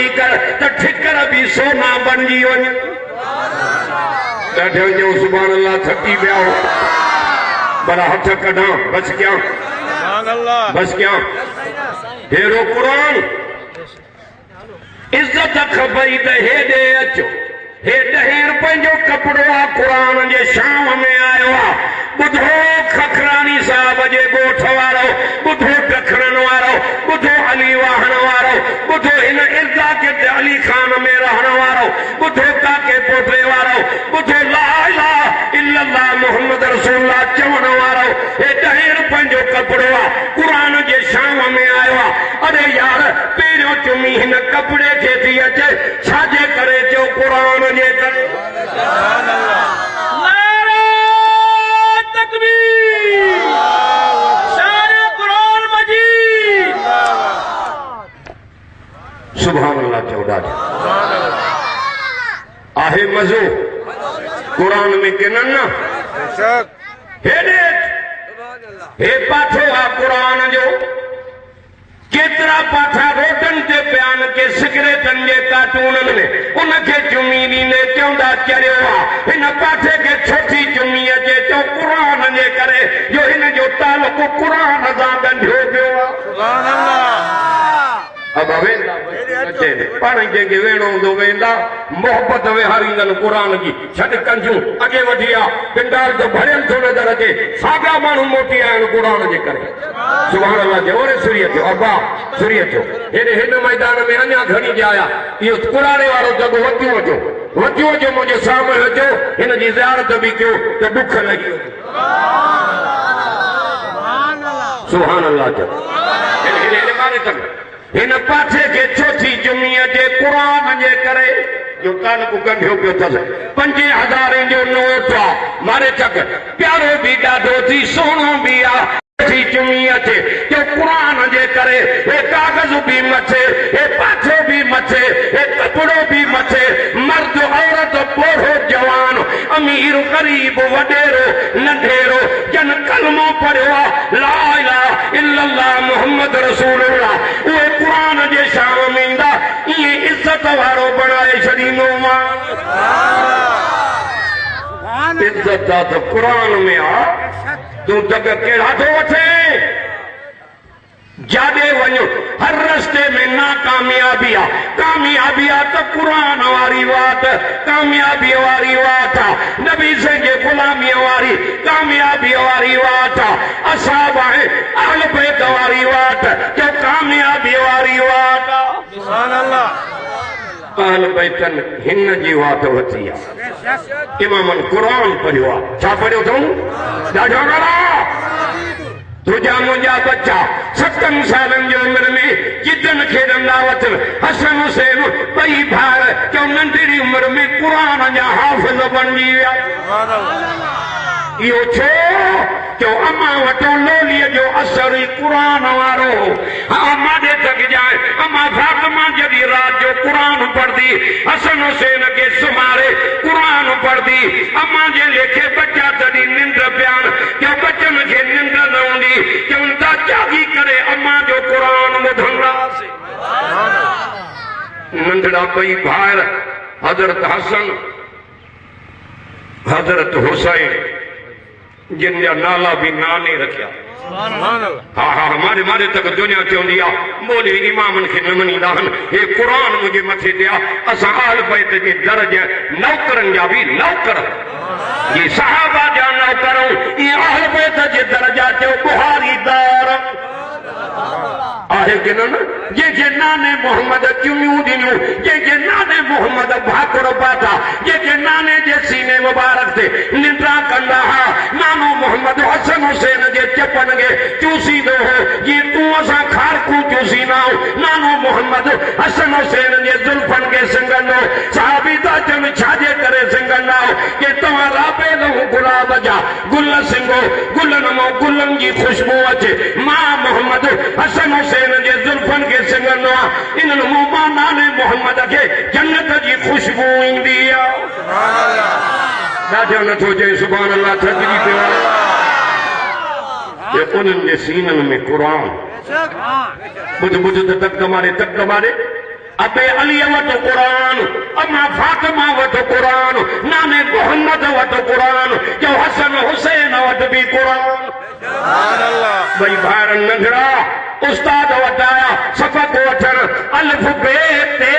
कुर्बानी कर तो ठिकर भी सोना बन जी वञे ॾाढो जो सुभान अल्लाह थकी पिया हो पर हथ कढां बस क्या बस क्या हेरो कुरान इज्जत खपई त हेॾे अचो हे 10 रुपए जो कपिड़ो आहे क़ुरान जे शाम में आयो आहे ॿुधो खखरानी साहब जे ॻोठ वारो ॿुधो टखरन वारो ॿुधो अली वाहण वारो ॿुधो हिन इर्दा के अली खान में रहण वारो ॿुधो काके पोटे वारो ॿुधो ला इलाहा इल्लल्लाह मुहम्मद रसूलुल्लाह चवण वारो हे 10 रुपए जो कपिड़ो आहे क़ुरान जे शाम में आयो आहे अरे यार पहिरियों चुमी हिन कपिड़े खे थी अचे छाजे करे जो क़ुरान जे करे सुभान अल्लाह चौड़ा आहे मज़ो कुरान में के न हे पाठो आहे कुरान जो केतिरा पाठा रोटन ते बयान के सिगरेटन जे कार्टूनन में उनखे चुमी ॾींदे चवंदा चरियो आहे हिन पाठे खे छोटी चुमी अचे चो कुरान जे करे जो हिन जो तालुक़ु कुरान सां ॻंढियो पियो आहे अब वेंदा पाण जंहिंखे वेणो हूंदो वेंदा मोहबत विहारींदनि क़ुरान जी छॾ कंजूं अॻे वठी आहे पिंडार जो भरियल थो नज़र अचे साॻा माण्हू मोटी आया आहिनि क़ुरान जे करे सुभाणे अल्लाह जो ओरे सुरीअ थियो अबा सुरीअ थियो हेॾे हिन मैदान में अञा घणी जाया इहो क़ुराने वारो जॻो वधियो अचो मुंहिंजे साम्हूं अचो हिन जी ज़ियारत बि कयो त ॾुख लॻी सुभाणे अल्लाह जो हिन पाठे खे छोटी जुमीअ जे क़ुरान जे करे जो तालुक़ु ॻंढियो पियो अथसि 5000 जो नोट आहे मारे चक प्यारो बि ॾाढो थी सुहिणो बि आहे चुमी अचे जो क़ुरान जे करे हे कागज़ भी मथे हे पाठो भी मथे हे कपिड़ो भी मथे मर्द औरत बूढ़ो जवान अमीर गरीब वडेरो नंढेरो जन कलमो पढ़ियो आहे ला इलाहा इल्लल्लाह मुहम्मद रसूलुल्लाह उहे क़ुरान जे शाम में ईंदा इहे इज़त वारो बणाए छॾींदो मां इज़त त क़ुरान में आहे तूं जग केड़ा थो वठे जाॾे वञो हर रस्ते में नाकामयाबी आहे कामयाबी आहे त क़ुरान वारी वात कामयाबी वारी वात आहे नबी से जे ग़ुलामीअ वारी कामयाबी वारी वात आहे असाब आहे अहल बैत वारी वात जो कामयाबी वारी वात आहे सुभान अल्लाह अहल बैतन हिन जी वात वठी आहे इमामन क़ुरान पढ़ियो आहे छा पढ़ियो अथऊं ॾाढो घणा तुझा मुंहिंजा बच्चा 7 सालनि जी उमिरि में जिदन खेॾंदा वठनि हसन हुसैन ॿई भाउर जो नंढड़ी उमिरि में क़ुरान जा हाफ़िज़ बणिजी विया इहो छो जो अम्मा वटो लोलीअ जो असर ई क़ुरान वारो अम्मा ॾे थकिजाए अम्मा फातिमा जॾहिं रात जो क़ुरान पढ़दी हसन हुसैन खे सुम्हारे क़ुरान पढ़दी अम्मा जे लेखे बच्चा तॾहिं निंड पियान जो बच्चन खे निंड न हूंदी चवनि था जागी करे अम्मा जो क़ुरान ॿुधंदासीं नंढड़ा ॿई भाउर हज़रत हसन हज़रत हुसैन जिन जा नाला भी नाने रखिया हाँ हाँ मारे मारे तक दुनिया चवंदी आहे मोली इमामन खे न मञींदा आहिनि हे क़ुरान मुंहिंजे मथे ते आहे असां अहल बैत जे दर्जे नौकरनि जा बि नौकर ये सहाबा जा नौकर ये अहल बैत जे दर्जा जो बुहारीदार आहे कि न जंहिंखे नाने मोहम्मद चुमियूं ॾिनियूं जंहिंखे नाने मोहम्मद भाकुर पाता जंहिंखे नाने जे सीने मुबारक ते निंड्रा कंदा हुआ नानो मोहम्मद हसन हुसैन जे चपन खे चूसींदो हो जीअं तूं असां खारकूं चूसींदा आहियूं नानो मोहम्मद हसन हुसैन जे ज़ुल्फनि खे सिंगंदो साहबी था चवनि छाजे करे सिंगंदा कि तव्हां राबे लहू गुलाब जा गुल सिंगो गुलनि मां गुलनि जी ख़ुशबू अचे मां मोहम्मद हसन हुसैन जे ज़ुल्फनि खे सिंगंदो आहे इन्हनि मां नाने मोहम्मद खे जन्नत जी ख़ुशबू ईंदी आहे ॾाढो नथो चए सुभाणे अल्लाह थकिजी पियो आहे उन्हनि जे सीननि में क़ुरान ॿुध ॿुध त तक मारे अबे अली वटो कुरान, अम्मा फातिमा वटो कुरान, नाने मोहम्मद वटो कुरान, जो हसन हुसैन वट भी कुरान। भाई भार नंढड़ा उस्ताद वटाया सबक वठण अलिफ बे ते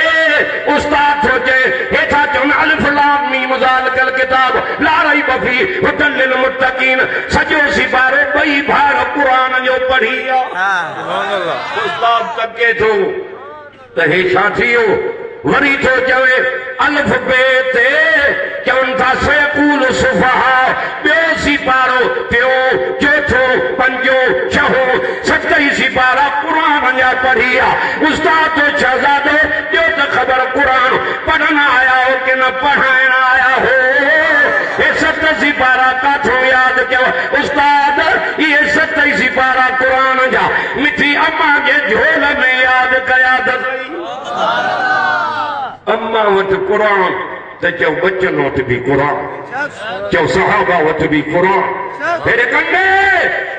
उस्ताद थो चए हेठा चवनि अलिफ लाम मीम ज़ालिकल किताब ला रैब फीह हुदल लिल मुत्तकीन। सॼो सिपारो ॿई भार क़ुरान जो पढ़ी उस्ताद तके थो त हे छा थी वियो, वरी थो चवे अलिफ बे ते चवनि था सयकूल सुफहा, ॿियो सिपारो थियो चोथों पंजो छहों सतई सिपारा कुरान जा पढ़ी उस्ताद तो शहजादो जो तो खबर कुरान पढ़न आया हो कि न पढ़ाइण आया हो। ये सत सिपारा काथों याद कयो उस्ताद, ये सतई सिपारा कुरान जा मिठी अम्मा जे झोल में याद कया त अम्मा वट कुरान त चओ बच्चन वट भी कुरान, चओ सहाबा वट भी कुरान। हेरे कंडे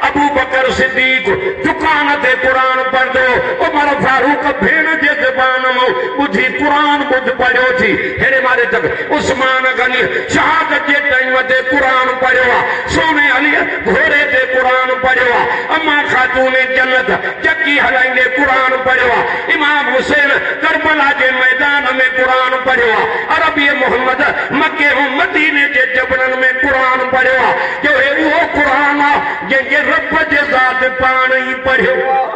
अबू बकर सिद्दीक दुकान ते कुरान पढ़दो, उमर फारूक भेण जे ज़बान मां ॿुधी कुरान ॿुध पढ़ियो थी। हेरे मारे तक उस्मान गनी शहादत जे टाइम ते कुरान पढ़ियो आहे, सोने अली घोड़े ते कुरान पढ़ियो आहे, अम्मा खातून जन्नत चकी हलाईंदे कुरान पढ़ियो आहे, इमाम हुसैन करबला जे मैदान में कुरान पढ़ियो आहे, अरबी मोहम्मद मके ऐं मदीने जे जबलनि में कुरान पढ़ियो आहे। जो हे उहो कुरान आहे जंहिंखे रब जे ज़ात पाण ई पढ़ियो आहे।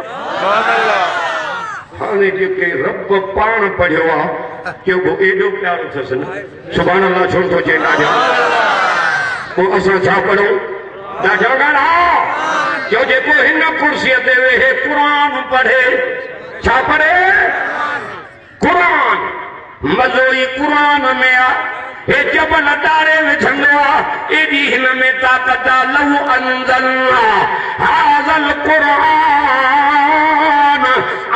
हाणे जेके रब पाण पढ़ियो आहे कि वो एॾो प्यारो अथसि न, सुभाणे अल्लाह छो थो चए ॾाढा, पोइ असां छा पढ़ूं ॾाढा ॻाल्हा जो जेको हिन कुर्सीअ ते वेहे कुरान पढ़े, छा पढ़े कुरान, मज़ो ई कुरान में आहे। हे जबल डारे विझंदो आहे, एॾी हिन में ताक़त आहे। लहू अंज़लना हाज़ल क़ुरान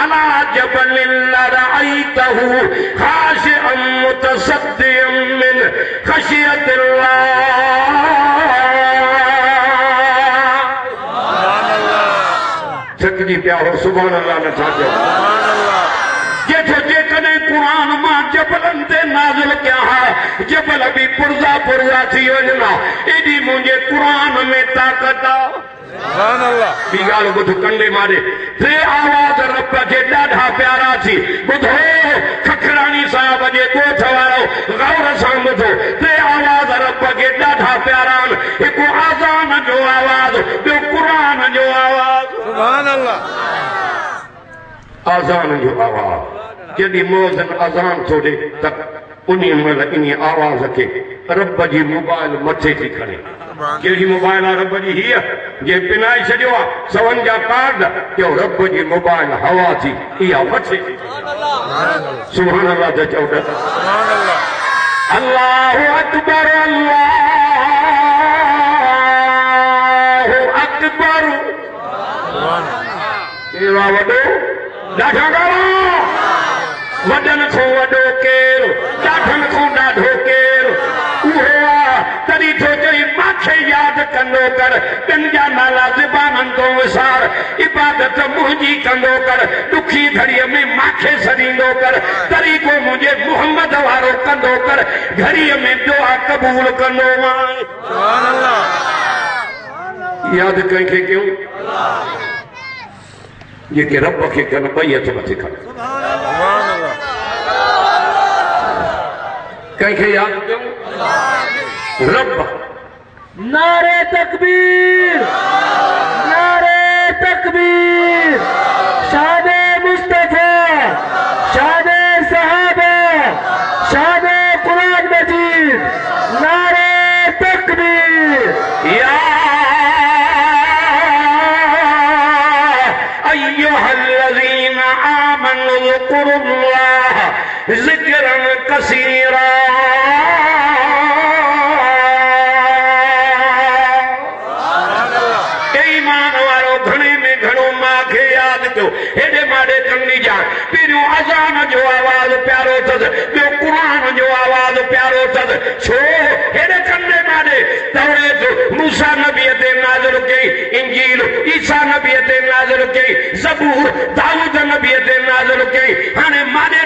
अला जबलिन लरअयतहू खाशिअन मुतसद्दिअन मिन खशियतिल्लाह। थकिजी पिया हो, सुभान अल्लाह नथा चओ। जेठो जेकॾहिं क़ुरान मां जबलनि ते नाज़िल कया हा, जबल बि पुरज़ा पुरज़ा थी वञनि हा, एॾी मुंहिंजे क़ुरान में ताक़त आहे। ॿी ॻाल्हि ॿुध कंडे मारे टे आवाज़ रब जे ॾाढा प्यारा थी ॿुधो, खखराणी साहिब जे ॻोठ वारो गौर सां ॿुधो, टे आवाज़ रब जे ॾाढा प्यारा आहिनि, हिकु आज़ान जो आवाज़, ॿियो क़ुरान जो आवाज़। आज़ान जो आवाज़ जॾहिं मोज़न अज़ान थो ॾे त उन महिल इन आवाज़ खे रब जी मोबाइल मथे थी खणे। कहिड़ी मोबाइल आहे रब जी? हीअ जे पिनाए छॾियो आहे सवन जा कार्ड, जो रब जी मोबाइल हवा थी, इहा मथे थी। सुभाणे अल्लाह त चओ। अल्लाहु अकबर अल्लाहु अकबर। कहिड़ो आहे वॾो? ॾाढा ॻाल्हा वॾनि खां वॾो केरु, ॾाढनि खां ॾाढो केरु, उहो आहे। तॾहिं थो चई मांखे यादि कंदो कर, ॿियनि जा नाला ज़बाननि तो विसार, इबादत मुंहिंजी कंदो कर, ॾुखी घड़ीअ में मांखे सॾींदो कर, तरीक़ो मुंहिंजे मुहम्मद वारो कंदो कर, घड़ीअ में दुआ क़बूल कंदो मां। यादि कंहिंखे कयूं? जेके रब खे कनि ॿई हथ मथे खण। कंहिंखे यादि कयूं? रब। नारे तकबीर, नारे तकबीर, शादे मुस्तफा, शादे सहाबा, शादे कुरान मजीद, नारे तकबीर। या अय्युहल्लज़ीना आमनु ज़कुरुल्लाह ज़िक्रन कसीरा। ईमान वारो घणे में घणो मां खे यादि कयो। हेॾे माॾे चङी ॼाण, पहिरियों अज़ान जो आवाज़ प्यारो अथसि, ॿियो क़ुरान जो आवाज़ प्यारो अथसि। छो? हेॾे कंडे माॾे तौरेत मूसा नबीअ ते नाज़िल कई, इंजील ईसा नबीअ ते नाज़िल कई, ज़बूर दाऊद नबीअ ते नाज़िल कई। हाणे माॾे